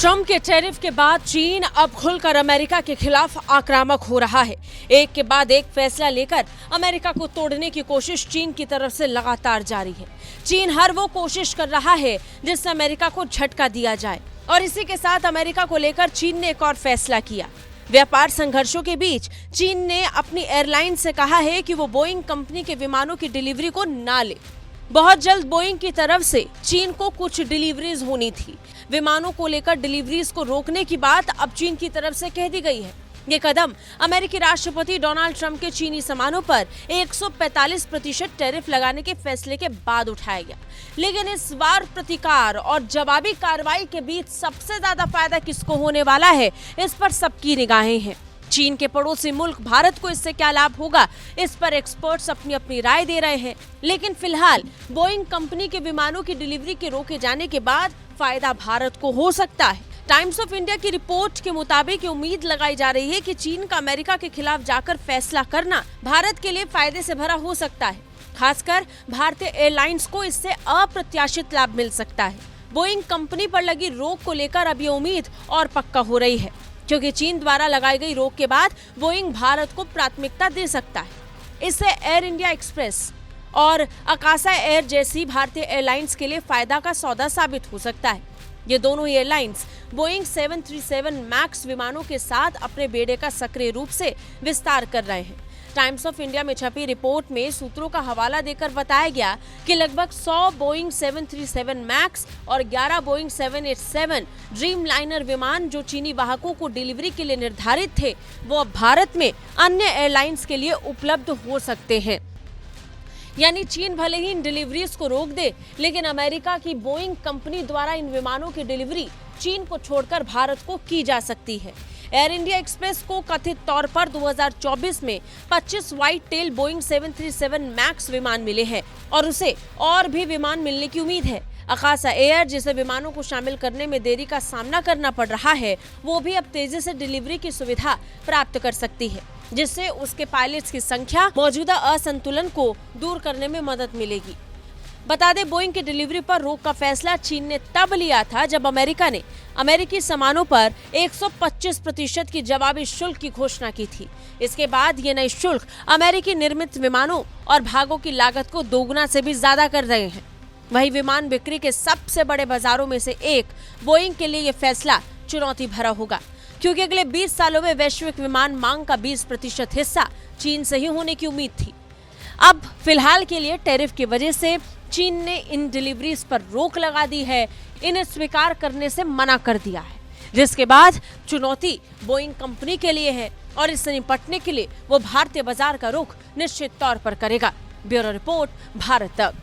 Trump के tariff के बाद चीन अब खुलकर अमेरिका के खिलाफ आक्रामक हो रहा है। एक के बाद एक फैसला लेकर अमेरिका को तोड़ने की कोशिश चीन की तरफ से लगातार जारी है। चीन हर वो कोशिश कर रहा है जिससे अमेरिका को झटका दिया जाए और इसी के साथ अमेरिका को लेकर चीन ने एक और फैसला किया। व्यापार संघर्षों के बीच चीन ने अपनी एयरलाइन से कहा है कि वो बोइंग कंपनी के विमानों की डिलीवरी को ना ले। बहुत जल्द बोइंग की तरफ से चीन को कुछ डिलीवरीज होनी थी। विमानों को लेकर डिलीवरीज को रोकने की बात अब चीन की तरफ से कह दी गई है। ये कदम अमेरिकी राष्ट्रपति डोनाल्ड ट्रंप के चीनी सामानों पर 145% टैरिफ लगाने के फैसले के बाद उठाया गया। लेकिन इस बार प्रतिकार और जवाबी कार्रवाई के बीच सबसे ज्यादा फायदा किसको होने वाला है, इस पर सबकी निगाहें हैं। चीन के पड़ोसी मुल्क भारत को इससे क्या लाभ होगा, इस पर एक्सपर्ट्स अपनी अपनी राय दे रहे हैं। लेकिन फिलहाल बोइंग कंपनी के विमानों की डिलीवरी के रोके जाने के बाद फायदा भारत को हो सकता है। टाइम्स ऑफ इंडिया की रिपोर्ट के मुताबिक उम्मीद लगाई जा रही है कि चीन का अमेरिका के खिलाफ जाकर फैसला करना भारत के लिए फायदे से भरा हो सकता है। खासकर भारतीय एयरलाइंस को इससे अप्रत्याशित लाभ मिल सकता है। बोइंग कंपनी पर लगी रोक को लेकर अब ये उम्मीद और पक्का हो रही है, क्योंकि चीन द्वारा लगाई गई रोक के बाद बोइंग भारत को प्राथमिकता दे सकता है। इससे एयर इंडिया एक्सप्रेस और अकाशा एयर जैसी भारतीय एयरलाइंस के लिए फायदा का सौदा साबित हो सकता है। ये दोनों एयरलाइंस बोइंग 737 मैक्स विमानों के साथ अपने बेड़े का सक्रिय रूप से विस्तार कर रहे हैं। टाइम्स ऑफ इंडिया में छपी रिपोर्ट में सूत्रों का हवाला देकर बताया गया कि लगभग 100 बोइंग 737 मैक्स और 11 बोइंग 787 ड्रीम लाइनर विमान जो चीनी वाहकों को डिलीवरी के लिए निर्धारित थे, वो अब भारत में अन्य एयरलाइंस के लिए उपलब्ध हो सकते हैं। यानी चीन भले ही इन डिलीवरीज को रोक दे, लेकिन अमेरिका की बोइंग कंपनी द्वारा इन विमानों की डिलीवरी चीन को छोड़कर भारत को की जा सकती है। एयर इंडिया एक्सप्रेस को कथित तौर पर 2024 में 25 व्हाइट टेल बोइंग 737 मैक्स विमान मिले हैं और उसे और भी विमान मिलने की उम्मीद है। अकाशा एयर, जिसे विमानों को शामिल करने में देरी का सामना करना पड़ रहा है, वो भी अब तेजी से डिलीवरी की सुविधा प्राप्त कर सकती है, जिससे उसके पायलट्स की संख्या मौजूदा असंतुलन को दूर करने में मदद मिलेगी। बता दें, बोइंग की डिलीवरी पर रोक का फैसला चीन ने तब लिया था जब अमेरिका ने अमेरिकी सामानों पर 125% की जवाबी शुल्क की घोषणा की थी। इसके बाद ये नए शुल्क अमेरिकी निर्मित विमानों और भागों की लागत को दोगुना से भी ज्यादा कर रहे हैं। वही विमान बिक्री के सबसे बड़े बाजारों में से एक बोइंग के लिए ये फैसला चुनौती भरा होगा, क्योंकि अगले 20 सालों में वैश्विक विमान मांग का 20% हिस्सा चीन से ही होने की उम्मीद थी। अब फिलहाल के लिए टैरिफ की वजह से चीन ने इन डिलीवरीज पर रोक लगा दी है, इन्हें स्वीकार करने से मना कर दिया है, जिसके बाद चुनौती बोइंग कंपनी के लिए है और इससे निपटने के लिए वो भारतीय बाजार का रुख निश्चित तौर पर करेगा। ब्यूरो रिपोर्ट, भारत तक।